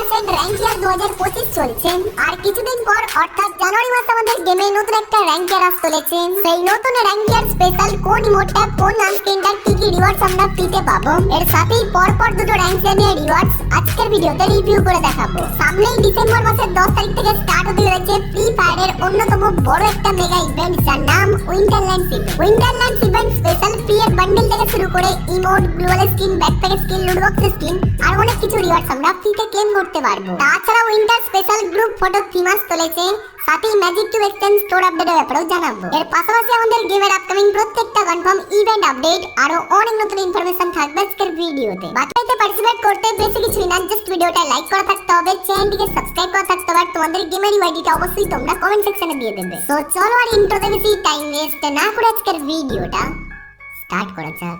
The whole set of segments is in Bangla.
অ্যাসেন্ট র্যাঙ্ক ইয়ার 2025 চলছে। আর কিছুদিন পর অর্থাৎ জানুয়ারি মাসে আমাদের গেমে নতুন একটা র্যাঙ্ক ইয়ার আসতে চলেছে। সেই নতুন র্যাঙ্ক ইয়ার স্পেশাল কোন ইমোটটা কোন আনস্ক্রিনটার কি কি রিওয়ার্ডস আমরা ফ্রিতে পাবো, এর সাথেই পরপর দুটো র্যাঙ্ক ইয়ার নিয়ে রিওয়ার্ডস আজকের ভিডিওতে রিভিউ করে দেখাবো। সামনেই ডিসেম্বর মাসের 10 তারিখ থেকে স্টার্ট হতে যাচ্ছে ফ্রি ফায়ারের অন্যতম বড় একটা মেগা ইভেন্ট, যার নাম Winterlands event. Winterlands event special free এর বান্ডেল থেকে শুরু করে emote, global skin, backpack skin, loot box skin আর অনেক কিছু রিওয়ার্ডস আমরা ফ্রিতে ক্লেম করতে পারবো। তাছাড়া উইন্টার স্পেশাল গ্রুপ ফটো থিমাস চলেছে, সাথে ম্যাজিক কিউব এক্সচেঞ্জ স্টোর আপডেটের ব্যাপারেও জানাবো। এর পাশাপাশি আমাদের গেমের আপকামিং প্রত্যেকটা কনফার্ম ইভেন্ট আপডেট আরো অনেক নতুন ইনফরমেশন থাকবে আজকের ভিডিওতে। বাকিতে পার্টিসিপেট করতে বেশি কিছুই না, জাস্ট ভিডিওটা লাইক করা থাকতে হবে, চ্যানেলটিকে সাবস্ক্রাইব করা থাকতে হবে, আর তোমাদের গেমের ইউআইডিটা অবশ্যই তোমরা কমেন্ট সেকশনে দিয়ে দেবে। তো চলো আর ইন্ট্রোতে বেশি টাইম ওয়েস্ট না করে আজকের ভিডিওটা স্টার্ট করা যাক।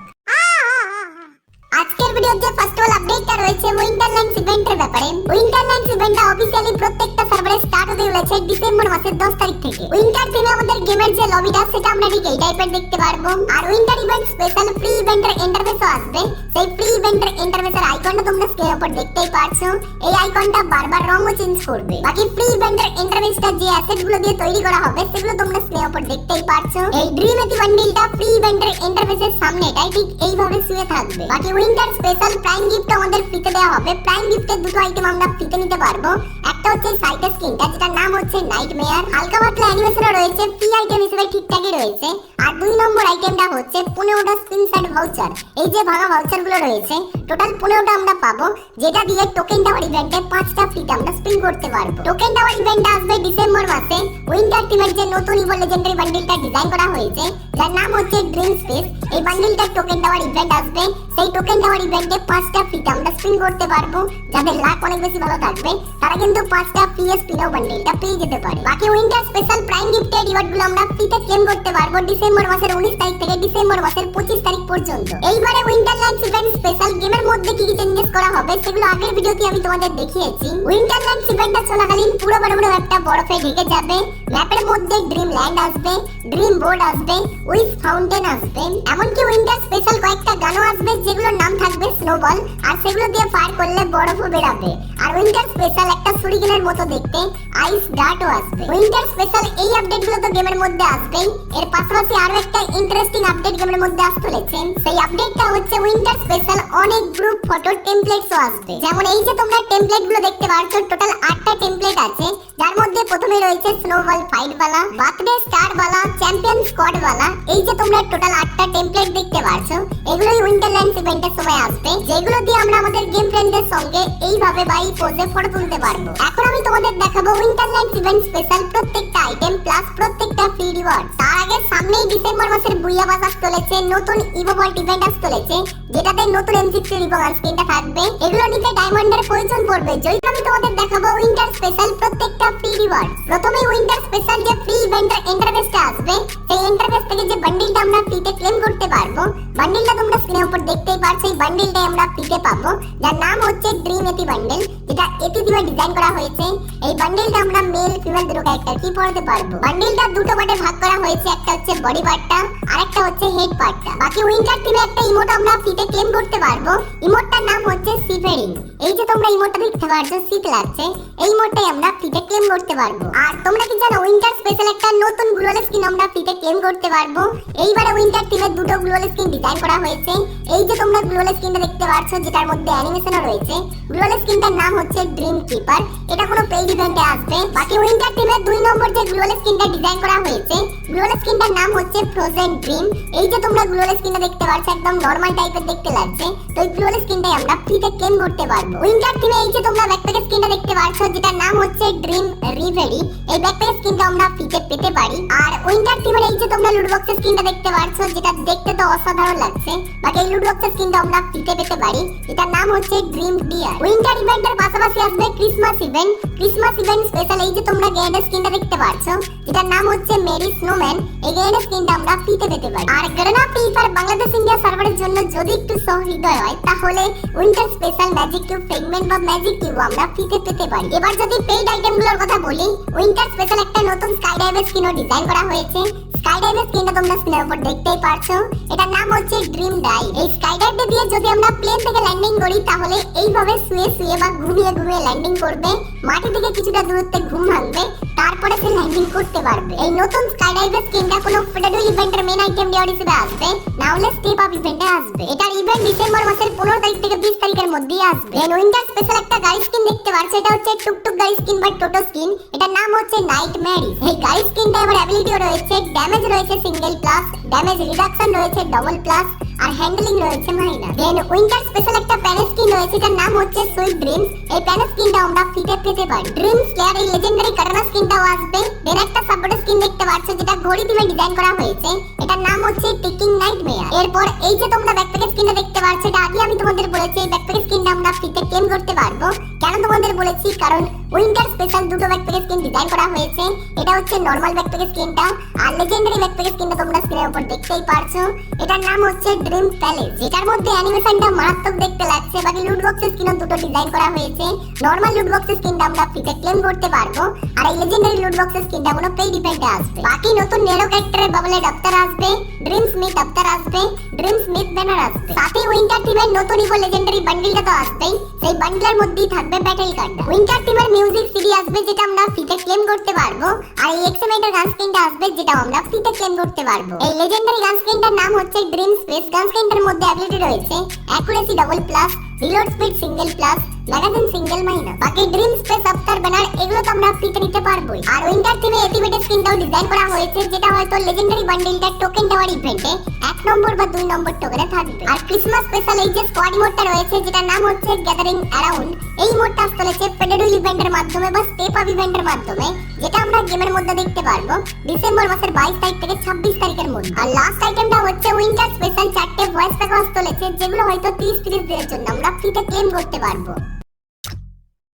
আজকের ভিডিওর যে ফার্স্ট অল আপডেটটা রয়েছে উইন্টারল্যান্ডস ইভেন্টের ব্যাপারে। উইন্টারল্যান্ডস ইভেন্টটা অফিশিয়ালি প্রত্যেকটা সার্ভারে স্টার্ট হতে চলেছে ডিসেম্বর মাসের 10 তারিখ থেকে। উইন্টার থিমে আমাদের গেমের যে লবিটা সেটা আমরা ঠিক এই টাইপের দেখতে পারবো। আর উইন্টার ইভেন্ট স্পেশাল ফ্রি ইভেন্টের ইন্টারফেসও আসবে। সেই ফ্রি ইভেন্টের ইন্টারফেসের আইকনটা তোমরা স্ক্রিনের উপর দেখতেই পারছো। এই আইকনটা বারবার রঙও চেঞ্জ করবে। বাকি ফ্রি ইভেন্টের ইন্টারফেসটা যে অ্যাসেটগুলো দিয়ে তৈরি করা হবে সেগুলো তোমরা স্ক্রিনের উপর দেখতেই পারছো। এই ড্রিম এতি বান্ডেলটা ফ্রি ইভেন্টের ইন্টারফেসের সামনে এটাই ঠিক এইভাবে শুয়ে থাকবে। বাকি উইন্টার স্পেশাল প্রাইম গিফট আমাদের ফ্রিতে দেওয়া হবে। প্রাইম গিফটের দুটো আইটেম আমরা ফ্রিতে নিতে পারবো। একটা হচ্ছে সাইটের স্কিনটা, যেটার নাম হচ্ছে নাইটমেয়ার, হালকা পাতলা অ্যানিমেশনও রয়েছে, ফ্রি আইটেম হিসেবে ঠিকঠাকই রয়েছে। আর 2 নম্বর আইটেমটা হচ্ছে 15টা স্ক্রিনশট ভাউচার। এই যে ভাঙা ভাউচারগুলো রয়েছে টোটাল 15টা আমরা পাবো, যেটা দিয়ে টোকেন টাওয়ার ইভেন্টে 5টা ফ্রিতে আমরা স্পিন করতে পারবো। টোকেন টাওয়ার ইভেন্টটা আসবে ডিসেম্বর মাসে। উইন্টার টিমের যে নতুন ইভো লেজেন্ডারি বান্ডেলটা ডিজাইন করা হয়েছে, যার নাম হচ্ছে ড্রিম স্পেস, এই বান্ডেলটার টোকেন টাওয়ার ইভেন্ট আসবে। সেই টোকেন টাওয়ার ইভেন্টে 5টা ফ্রিতে আমরা স্পিন করতে পারবো। যাদের লাক অনেক বেশি ভালো থাকবে তারা কিন্তু 5টা ফ্রি স্পিনও বান্ডেলটা পেয়ে যেতে পারে। বাকি উইন্টার স্পেশাল প্রাইম গিফটের রিওয়ার্ডগুলো আমরা ফ্রিতে ক্লেম করতে পারবো ডিসেম্বর মাসের 19 তারিখ থেকে ডিসেম্বর মাসের 25 তারিখ পর্যন্ত। এইবারে উইন্টারল্যান্ডস ইভেন্ট স্পেশাল গেমের মধ্যে কি কি চেঞ্জেস করা হবে সেগুলো আগের ভিডিওতে আমি তোমাদের দেখিয়েছি। উইন্টারল্যান্ডস ইভেন্টটা চলাকালীন পুরো একটা বরফে ঢেকে যাবে। ম্যাপের মধ্যে ড্রিম ল্যান্ড আসবে, ড্রিম বোর্ড আসবে, উইস ফাউন্টেন আসবে, এমনকি উইন্টার স্পেশাল কয়েকটা গানও আসবে যেগুলোর নাম থাকবে স্নোবল, আর সেগুলো দিয়ে ফায়ার করলে বরফও বেরাবে। আর উইন্টার স্পেশাল একটা সুরিগেনের মতো দেখতে আইস ডার্টও আসবে। উইন্টার স্পেশাল এই আপডেটগুলো তো গেমের মধ্যে আসবেই। এর পাশাপাশি আরো একটা ইন্টারেস্টিং আপডেট গেমের মধ্যে আসতে চলেছে। সেই আপডেটটা হচ্ছে উইন্টার স্পেশাল অনেক গ্রুপ ফটো টেমপ্লেটসও আসবে। যেমন এই যে তোমরা টেমপ্লেটগুলো দেখতে পারছো, টোটাল 8টা টেমপ্লেট আছে, যার মধ্যে প্রথমে রয়েছে স্নোবল ফাইট वाला, বার্থডে স্টার वाला, চ্যাম্পিয়ন স্কোয়াড वाला। এই যে তোমরা টোটাল 8টা টেমপ্লেট দেখতে পারছো, এগুলোই উইন্টারল্যান্ডস ইভেন্টের সময় আসবে, যেগুলো দিয়ে আমরা আমাদের গেম ফ্রেন্ডদের সঙ্গে এইভাবে বাই পোজে ফটো তুলতে পারবো। এখন আমি তোমাদের দেখাবো উইন্টারল্যান্ডস ইভেন্ট স্পেশাল প্রত্যেকটা আইটেম প্লাস প্রত্যেকটা ফ্রি রিওয়ার্ড। তার আগে সামনেই ডিসেম্বর মাসের বুইয়া বাস আসতে চলেছে, নতুন ইভো ভল্ট ইভেন্ট আসতে চলেছে, যেটাতে নতুন M60 রিভো গান স্কিনটা থাকবে। এগুলো নিতে ডায়মন্ডের প্রয়োজন পড়বে। যদি আমি তোমাদের দেখাবো উইন্টার স্পেশাল প্রত্যেকটা ফ্রি রিওয়ার্ড। প্রথমে উইন্টার স্পেশাল যে ফ্রি ইভেন্টের ইন্টারফেসটা আসবে, সেই ইন্টারফেস থেকে যে বান্ডেলটা আমরা ফ্রিতে ক্লেম করতে পারবো, বান্ডেলটা তোমরা স্ক্রিনের উপর দেখতেই পারছো। এই বান্ডেলটাই আমরা ফ্রিতে পাবো, যার নাম হচ্ছে ড্রিম এতি বান্ডেল, যেটা এতি দিয়ে ডিজাইন করা হয়েছে। এই বান্ডেলটা আমরা মেল ফিমেল দুটো ক্যারেক্টার কি পড়তে পারবো। বান্ডেলটা দুটো পার্টে ভাগ করা হয়েছে, একটা হচ্ছে বডি পার্টটা আর একটা হচ্ছে হেড পার্টটা। বাকি উইন্টার টিমে একটা ইমোট আমরা ফ্রিতে ক্লেম করতে পারবো। ইমোটটার নাম হচ্ছে সিফেরিং। এই যে তোমরা ইমোটটা দেখতে পারছো, শীত লাগছে, এই ইমোটটাই আমরা ফ্রিতে ক্লেম করতে পারবো। আর তোমরা কি জানো উইন্টার স্পেশাল একটা নতুন গ্লোবাল স্কিন আমরা ফ্রিতে ক্লেম করতে পারবো। এইবারে উইন্টার টিমে দুটো গ্লোবাল স্কিন ডিজাইন করা হয়েছে। এই যে তোমরা গ্লোবাল স্কিনটা দেখতে পারছো, যেটার মধ্যে অ্যানিমেশনও রয়েছে, গ্লোবাল স্কিনটার নাম হচ্ছে ড্রিম কিপার, এটা কোনো পেইড ইভেন্টে আসবে। বাকি উইন্টার টিমে 2 নম্বর যে গ্লোবাল স্কিনটা ডিজাইন করা হয়েছে, গ্লোবাল স্কিনটার নাম হচ্ছে ফ্রোজেন ড্রিম। এই যে তোমরা গ্লোবাল স্কিনটা দেখতে পারছো, একদম নরমাল টাইপের দেখতে লাগছে, তো এই গ্লোবাল স্কিনটাই আমরা ফ্রিতে ক্লেম করতে পারবো। উইন্টার টিমে এই যে তোমরা ব্যাকপ্যাক স্কিনটা দেখতে পারছো, যেটার নাম হচ্ছে ড্রিম রিভেরি, এই ব্যাকপ্যাক স্কিনটা আমরা ফ্রিতে পেতে পারি। আর উইন্টার টিমের এই যে তোমরা লুট বক্স স্কিনটা দেখতে পারছো, যেটা দেখতে তো অসাধারণ লাগছে, বাকি এই লুট বক্স স্কিনটা আমরা ফ্রিতে পেতে পারি, এটার নাম হচ্ছে ড্রিম ডিয়ার। উইন্টার ইভেন্টের পাশাপাশি আসবে Christmas event. Christmas event special এই যে তোমরা গ্রেনেড স্কিনটা দেখতে পারছো, যেটার নাম হচ্ছে মেরি স্নোম্যান, এই গ্রেনেড স্কিনটা আমরা ফ্রিতে পেতে পারি। আর Garena Free Fire Bangladesh India সার্ভারের জন্য যদি একটু সহৃদয় হয় তাহলে winter special magic cube fragment বা ম্যাজিক কিউব আমরা ফ্রিতে পেতে পারি। এবার যদি পেইড আইটেমগুলোর কথা বলি, উইন্টার স্পেশাল একটা নতুন স্কাই ডাইভ স্কিনও ডিজাইন করা হয়েছে। স্কাই ডাইভের স্কিনটা তোমরা স্ক্রিনের উপর দেখতেই পারছো। এটার নাম হচ্ছে ড্রিম ডাইভ। এই স্কাই ডাইভটা দিয়ে যদি আমরা প্লেন থেকে ল্যান্ডিং করি তাহলে এইভাবে শুয়ে শুয়ে বা ঘুমিয়ে ঘুমিয়ে ল্যান্ডিং করবে, মাটি থেকে কিছুটা দূরত্বে ঘুম ভাঙবে, তারপরে সে ল্যান্ডিং করতে পারবে। এই নতুন স্কাই ডাইভের স্কিনটা কোনো ফেডারেল ইভেন্টের মেইন আইটেম রিওয়ার্ড হিসেবে আসবে, না হলে স্টেপ আপ ইভেন্টে আসবে। এটার ইভেন্ট ডিসেম্বর মাসের 15 তারিখ থেকে 20 তারিখের মধ্যেই আসবে। দেন উইন্টার স্পেশাল একটা গাড়ি স্কিন দেখতে পারছো, এটা হচ্ছে টুকটুক গাড়ি স্কিন বা টোটো স্কিন। এটার নাম হচ্ছে নাইট ম্যারি। এই গাড়ি স্কিনটা এবার অ্যাবিলিটিও রয়েছে, ড্যামেজ রয়েছে সিঙ্গেল প্লাস, ড্যামেজ রিডাকশন রয়েছে ডবল প্লাস, আর হ্যান্ডলিং রয়েছে মাইনাস। দেন উইন্টার স্পেশাল একটা প্যান স্কিন রয়েছে, যার নাম হচ্ছে সুইট ড্রিমস। এই প্যান স্কিনটা আমরা ফিটে পেতে পারি। ড্রিমস প্লেয়ার এই লেজেন্ডারি কাটানা স্কিনটাও আসবে। দেন একটা সাপোর্ট স্কিন দেখতে পাচ্ছ, যেটা ঘড়ি দিয়ে ডিজাইন করা হয়েছে, এটার নাম হচ্ছে টিকিং নাইটমেয়ার। এরপর এই যে তোমরা ব্যাকপ্যাক স্কিনটা দেখতে পাচ্ছ, এটা আগে আমি তোমাদের বলেছি এই ব্যাকপ্যাক স্কিনটা আমরা ফিটে ক্লেম করতে পারবো। কেন তোমাদের বলেছি, কারণ উইন্টার স্পেশাল দুটো ব্যাকপ্যাক স্কিন ডিজাইন করা হয়েছে। এটা হচ্ছে নরমাল ব্যাকপ্যাক স্কিনটা, আর লেজেন্ডারি ব্যাকপ্যাক স্কিনটা তোমরা স্ক্রিনের উপর দেখতেই পারছো। এটার নাম হচ্ছে ড্রিম প্যালেস। এটার মধ্যে অ্যানিমেশনটা মারাত্মক দেখতে লাগছে। বাকি লুট বক্সের স্কিনও দুটো ডিজাইন করা হয়েছে। নরমাল লুট বক্সের স্কিনটা আমরা ফ্রিতে ক্লেম করতে পারবো, আর এই লেজেন্ডারি লুট বক্সের স্কিনটা কোনো পেইড ইভেন্টে আসবে। বাকি নতুন নেরো ক্যারেক্টারের বাবলে ডাক্তার আসবে, ড্রিম স্মিথ ডাক্তার আসবে, ড্রিম স্মিথ ব্যানার আসবে। সাথে উইন্টার টিমের নতুন ইভো লেজেন্ডারি বান্ডেলটা তো আসবেই, সেই বান্ডেলের মধ্যেই থাকবে ব্যাটল কার্ড। উইন্টার টিমের মিউজিক সিডি আসবে, যেটা আমরা ফ্রিতে ক্লেম করতে পারবো, আর এই এক্সএমএটার গান স্কিনটা আসবে, যেটা আমরা ফ্রিতে ক্লেম করতে পারবো। এই লেজেন্ডারি গান স্কিনটার নাম হচ্ছে ড্রিম স্পেস। গান স্কিনটার মধ্যে অ্যাবিলিটি রয়েছে accuracy double plus, reload speed single plus, magazine single minus. বাকি ড্রিম স্পেস আফটার ব্যানার এগুলো তো আমরা ফ্রিতে নিতে পারবোই। আর উইন্টার টিমে এটিভেটেড স্কিনটাও ডিজাইন করা হয়েছে, যেটা হয়তো লেজেন্ডারি বান্ডেলটা টোকেন টাওয়ার ইভেন্টে 1 নম্বর বা 2 নম্বর টোকেনে থাকবে। আর ক্রিসমাস স্পেশাল এই যে স্কোয়াড মোডটা রয়েছে, যেটার নাম হচ্ছে গ্যাদারিং অ্যারাউন্ড, এই মোডটা চলেছে ফেডারেল ইভেন্টের মাধ্যমে বা স্টেপ আপ ইভেন্টের মাধ্যমে, যেটা আমরা গেমের মধ্যে দেখতে পারবো ডিসেম্বর মাসের 22 তারিখ থেকে 26 তারিখের মধ্যে। আর লাস্ট আইটেমটা হচ্ছে উইন্টার স্পেশাল 4টে ভয়েস প্যাক চলেছে, যেগুলো হয়তো 30 দিনের জন্য আমরা ফ্রিতে ক্লেম করতে পারবো।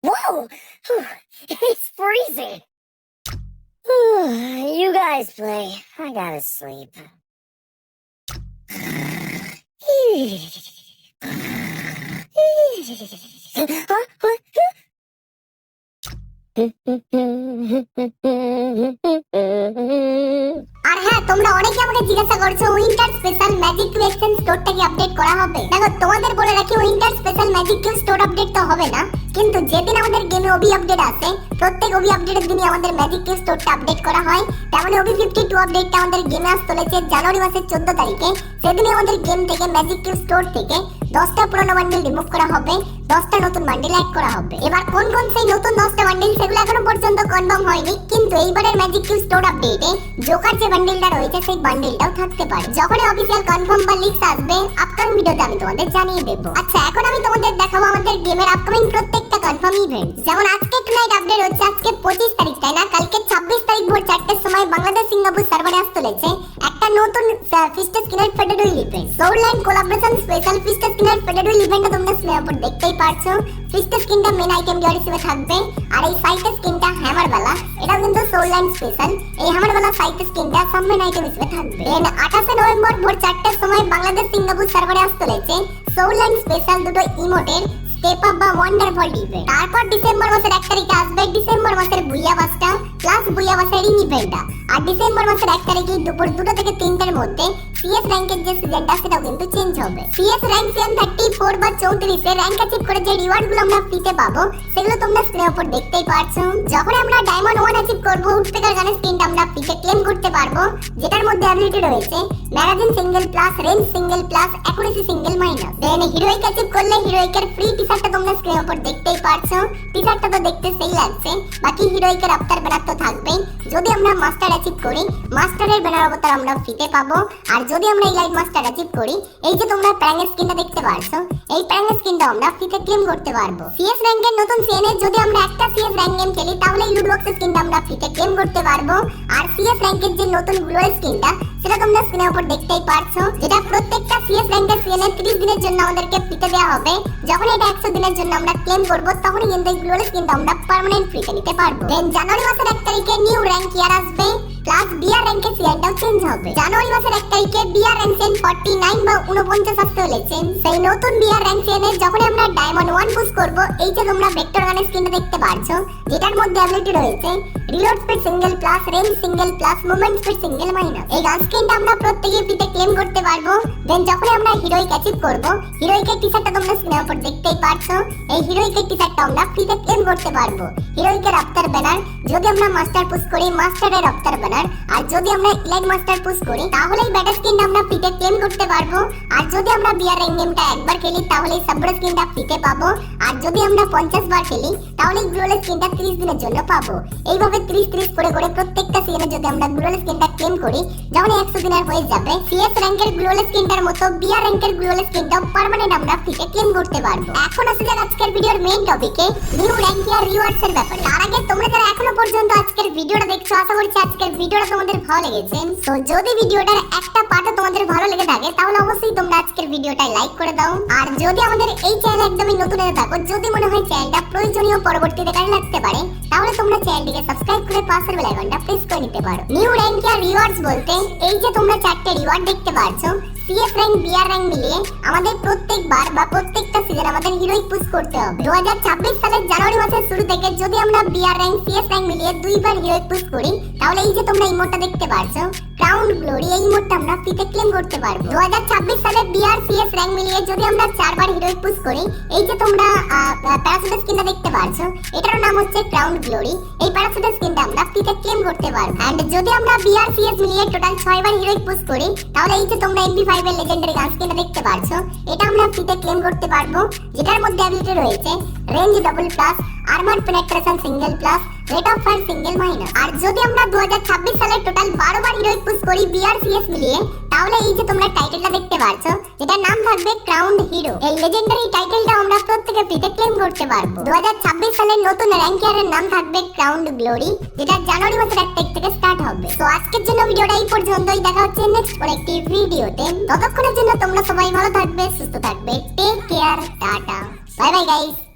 Whoa! It's freezing. You guys play. I gotta sleep. Huh? What? আর হ্যাঁ, তোমরা অনেকে আমাকে জিজ্ঞাসা করছো winter special magic cube exchange স্টোরটা কি আপডেট করা হবে। দেখো, তোমাদের বলে রাখি winter special magic cube store update তো হবে না, কিন্তু যেদিন আমাদের গেমে ওবি আপডেট আসে, প্রত্যেক ওবি আপডেটের দিনই আমাদের ম্যাজিক কিউ স্টোরটা আপডেট করা হয়। তেমনি ওবি 52 আপডেটটা আমাদের গেমে আসতে চলেছে জানুয়ারি মাসের 14 তারিখে। সেদিনই আমাদের গেম থেকে ম্যাজিক কিউ স্টোর থেকে 10টা পুরনো বান্ডেল রিমুভ করা হবে, 10টা নতুন বান্ডেল অ্যাড করা হবে। এবার কোন কোন সেই নতুন 10টা বান্ডেল সেগুলো এখনো পর্যন্ত কনফার্ম হয়নি, কিন্তু এইবারের ম্যাজিক কিউ স্টোর আপডেটে জোকার যে বান্ডেলটা রয়েছে সেই বান্ডেলটাও থাকতে পারে। যখন অফিশিয়াল কনফার্ম বা লিস্ট আসবে আপকামিং ভিডিওতে আমি তোমাদের জানিয়ে দেব। আচ্ছা, এখন আমি তোমাদের দেখাবো আমাদের গেমের আপকামিং প্রত্যেকটা কনফার্ম ইভেন্ট। যেমন আজকে টুনাইট আপডেট হচ্ছে আজকে 25 তারিখ, তাই না? কালকে 26 তারিখ ভোর 4টের সময় বাংলাদেশ সিঙ্গাপুর সার্ভারে আসতে চলেছে একটা নতুন ফিস্ট স্কিনার ফেডারেল ইভেন্ট, সোললাইন কোলাবোরেশন স্পেশাল ফিস্ট স্কিনার ফেডারেল ইভেন্টটা তোমরা স্ক্রিনের উপর দেখতেই পারছো। ফিস্ট স্কিনটা মেন আইটেম রিওয়ার্ড হিসেবে থাকবে, আর এই সাইটের স্কিনটা হ্যামারওয়ালা, এটাও কিন্তু সোললাইন স্পেশাল। এই হ্যামারওয়ালা সাইটের স্কিনটা সাবমেন আইটেম হিসেবে থাকবে। দেন 28 নভেম্বর ভোর 4টের সময় বাংলাদেশ সিঙ্গাপুর সার্ভারে আসতে চলেছে সোললাইন স্পেশাল দুটো ইমোটের স্টেপ আপ বা ওয়ান্ডারফল ইভেন্ট। তারপর ডিসেম্বর মাসের 1 তারিখে আসবে ডিসেম্বর মাসের বুইয়া বাসটা প্লাস বুইয়া বাসের ইভেন্টটা। আর ডিসেম্বর মাসের 1 তারিখে দুপুর 2টা থেকে 3টার মধ্যে সিএস র‍্যাঙ্কের যে সিজনটা সেটাও কিন্তু চেঞ্জ হবে। সিএস র‍্যাঙ্ক সিজন 34 বা 34 এ র‍্যাঙ্ক অ্যাচিভ করে যে রিওয়ার্ডগুলো আমরা ফ্রিতে পাবো সেগুলো তোমরা স্ক্রিনের উপর দেখতেই পারছো। যখন আমরা ডায়মন্ড 1 অ্যাচিভ করব, উডপেকার গানের স্কিনটা আমরা ফ্রিতে ক্লেম করতে পারবো, যেটার মধ্যে অ্যাবিলিটি রয়েছে magazine single plus, range single plus, accuracy single minus. Then heroic achieve করলে হিরোইকের ফ্রি টি-শার্টটা তোমরা স্ক্রিনের উপর দেখতেই পারছো। টি-শার্টটা তো দেখতে সেই লাগছে। বাকি হিরোইকের আফটার ব্যানার তো থাকবেই। যদি আমরা মাস্টার অ্যাচিভ করি, মাস্টারের ব্যানার অবতার আমরা ফ্রিতে পাবো। আর যদি আমরা ইলাইট মাস্টার অ্যাচিভ করি, এই যে তোমরা প্যারাঙ্গের স্কিনটা দেখতে পারছো, এই প্যারাঙ্গের স্কিনটা আমরা ফ্রিতে ক্লেম করতে পারবো। সিএস র‍্যাঙ্কের নতুন সিএনএ যদি আমরা একটা সিএস র‍্যাঙ্ক গেম খেলি, তাহলে এই লুট বক্সের স্কিনটা আমরা ফ্রিতে ক্লেম করতে পারবো। আর সিএস র‍্যাঙ্কের যে নতুন গ্লোয়াল স্কিনটা সেটা তোমরা স্ক্রিনের উপর দেখতেই পারছো, যেটা প্রত্যেকটা সিএস র‍্যাঙ্কের সিএনএ 30 দিনের জন্য আমাদেরকে ফ্রিতে দেওয়া হবে। যখন এটা 100 দিনের জন্য আমরা ক্লেম করব, তখন কিন্তু এই গ্লোয়াল স্কিনটা আমরা পার্মানেন্ট ফ্রিতে নিতে পারবো। দেন জানুয়ারি মাসের 1 তারিখে নিউ র‍্যাঙ্ক ইয়ার আসবে, প্লাস বিআর র্যাঙ্কের সিএনটাও চেঞ্জ হবে। জানুয়ারি মাসের 1 তারিখে বিআর র্যাঙ্ক চেন 49 বা 49 আসতে চলেছে। সেই নতুন বিআর র্যাঙ্ক চেনে যখন আমরা ডায়মন্ড 1 পুশ করব, এই যে তোমরা ভেক্টর গানের স্ক্রিনটা দেখতে পাচ্ছ, যেটার মধ্যে অ্যাবিলিটি রয়েছে reload speed single plus, range single plus, movement speed single minus. এই গান স্ক্রিনটা আমরা প্রত্যেকই ফ্রিতে ক্লেম করতে পারবো। দেন যখন আমরা হিরোইক অ্যাচিভ করব, হিরোইকের টি-শার্টটা তোমরা স্ক্রিনের উপর দেখতেই পাচ্ছ, এই হিরোইকের টি-শার্টটা আমরা ফ্রিতে ক্লেম করতে পারবো। হিরোইকের আফতার ব্যানার যদি আমরা মাস্টার পুশ করি, মাস্টারের আফতার ব্যানার, আর যদি আমরা ইলাইট মাস্টার পুশ করি তাহলে এই ব্যাটার স্কিনটা আমরা ফ্রিতে ক্লেম করতে পারবো। আর যদি আমরা বিআর র্যাঙ্ক গেমটা একবার খেলি তাহলে এই সাবরা স্কিনটা ফ্রিতে পাবো। আর যদি আমরা 50 বার খেলি তাহলে এই গ্লোয়াল স্কিনটা 30 দিনের জন্য পাবো। এইভাবে 30 করে করে প্রত্যেকটা সিজনে যদি আমরা গ্লোয়াল স্কিনটা ক্লেম করি, যখন 100 দিনের হয়ে যাবে, সিএস র্যাঙ্কের গ্লোয়াল স্কিনটার মতো বিআর র্যাঙ্কের গ্লোয়াল স্কিনটাও পার্মানেন্ট আমরা ফ্রিতে ক্লেম করতে পারবো। এখন আসলে যাক আজকের ভিডিওর মেইন টপিকে, নিউ র্যাঙ্ক আর রিওয়ার্ডস এর ব্যাপারে। তার আগে তোমরা যারা এখনো পর্যন্ত আজকের ভিডিওটা দেখছো, আশা করছি আজকের ভিডিওটা তোমাদের ভালো লেগেছে। তো যদি ভিডিওটার একটা পার্টও তোমাদের ভালো লেগে থাকে তাহলে অবশ্যই তোমরা আজকের ভিডিওটা লাইক করে দাও। আর যদি আমাদের এই চ্যানেল একদমই নতুন হয়ে থাকো, যদি মনে হয় চ্যানেলটা প্রয়োজনীয় পরবর্তীতে কাজে লাগতে পারে, তাহলে তোমরা চ্যানেলটিকে সাবস্ক্রাইব করে পাশের বেল আইকনটা প্রেস করে নিতে পারো। নিউ র্যাঙ্ক আর রিওয়ার্ডস বলতে এই যে তোমরা 4টে রিওয়ার্ড দেখতে পাচ্ছ, সিএস র্যাঙ্ক বিআর র্যাঙ্ক মিলিয়ে আমাদের প্রত্যেকবার বা প্রত্যেকটা সিজন আমাদের হিরোইক পুশ করতে হবে। 2026 সালের জানুয়ারি মাসের শুরু থেকে যদি আমরা বিআর র্যাঙ্ক সিএস র্যাঙ্ক মিলিয়ে 2বার হিরোইক পুশ করি, তাহলে এই যে তোমরা ইমোটটা দেখতে পাচ্ছ, ক্রাউন গ্লোরি, এই ইমোটটা আমরা ফ্রিতে ক্লেম করতে পারবো। 2026 সালে বিআর সিএস র্যাঙ্ক মিলিয়ে যদি আমরা 4বার হিরোইক পুশ করি, এই যে তোমরা প্যারাসুটের স্কিনটা দেখতে পাচ্ছ, এটার নাম হচ্ছে ক্রাউন গ্লোরি। এই প্যারাসুটের স্কিনটা আমরা ফ্রিতে ক্লেম করতে পারবো। এন্ড যদি আমরা বিআর সিএস মিলিয়ে টোটাল 6বার হিরোইক পুশ করি, তাহলে এই যে তোমরা MP5 এর লেজেন্ডারি গান স্কিনটা দেখতে পাচ্ছ, এটা আমরা ফ্রিতে ক্লেম করতে পারবো, যেটার মধ্যে অ্যাবিলিটি রয়েছে range double plus, armour penetration single plus, rate of fire single minus. আর যদি আমরা 2026 সালে টোটাল 12 বার হিরোইক পুশ করি বিআর সিএস মিলিয়ে, তাহলে এই যে তোমরা টাইটেলটা দেখতে পাচ্ছ, যেটার নাম থাকবে ক্রাউন হিরো। এই লেজেন্ডারি টাইটেলটা আমরা প্রত্যেকে ফ্রিতে ক্লেম করতে পারবো। 2026 সালের নতুন র্যাঙ্ক ইয়ারের নাম থাকবে ক্রাউন গ্লোরি, যেটা জানুয়ারি মাসের 1 তারিখ থেকে স্টার্ট হবে। তো আজকের জন্য ভিডিওটা এই পর্যন্তই, দেখা হচ্ছে নেক্সট আরেকটি ভিডিওতে। ততক্ষণের জন্য তোমরা সবাই ভালো থাকবে, সুস্থ থাকবে, take care, tata, bye bye guys.